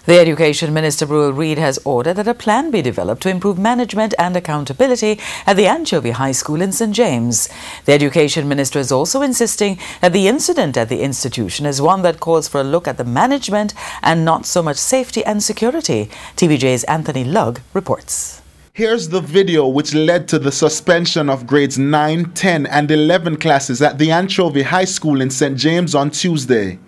The Education Minister, Ruel Reid, has ordered that a plan be developed to improve management and accountability at the Anchovy High School in St. James. The Education Minister is also insisting that the incident at the institution is one that calls for a look at the management and not so much safety and security. TVJ's Anthony Lugg reports. Here's the video which led to the suspension of grades 9, 10 and 11 classes at the Anchovy High School in St. James on Tuesday.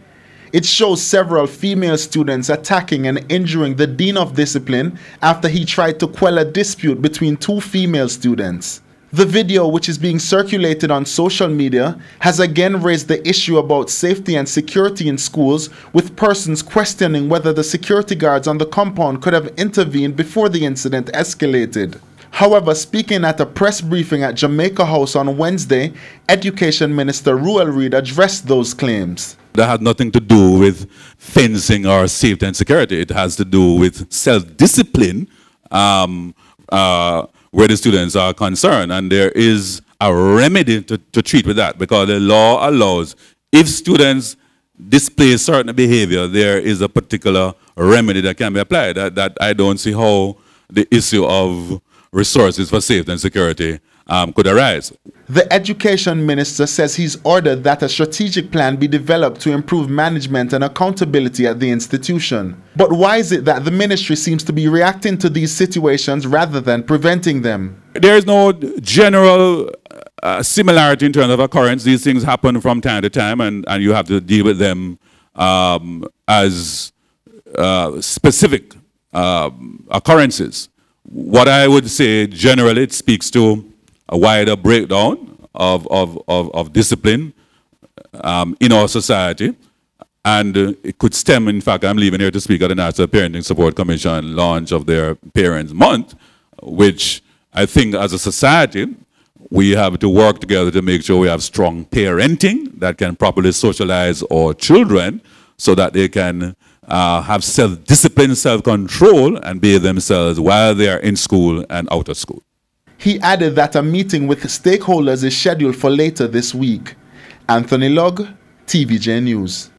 It shows several female students attacking and injuring the Dean of Discipline after he tried to quell a dispute between two female students. The video, which is being circulated on social media, has again raised the issue about safety and security in schools, with persons questioning whether the security guards on the compound could have intervened before the incident escalated. However, speaking at a press briefing at Jamaica House on Wednesday, Education Minister Ruel Reid addressed those claims. That had nothing to do with fencing or safety and security. It has to do with self-discipline where the students are concerned. And there is a remedy to treat with that, because the law allows, if students display certain behavior, there is a particular remedy that can be applied. That I don't see how the issue of resources for safety and security could arise. The Education Minister says he's ordered that a strategic plan be developed to improve management and accountability at the institution. But why is it that the ministry seems to be reacting to these situations rather than preventing them? There is no general similarity in terms of occurrence. These things happen from time to time, and you have to deal with them as specific occurrences. What I would say generally, it speaks to a wider breakdown of discipline in our society, and it could stem, in fact, I'm leaving here to speak at the National Parenting Support Commission launch of their Parents Month, which I think as a society we have to work together to make sure we have strong parenting that can properly socialize our children so that they can have self-discipline, self-control, and behave themselves while they are in school and out of school. He added that a meeting with stakeholders is scheduled for later this week. Anthony Lugg, TVJ News.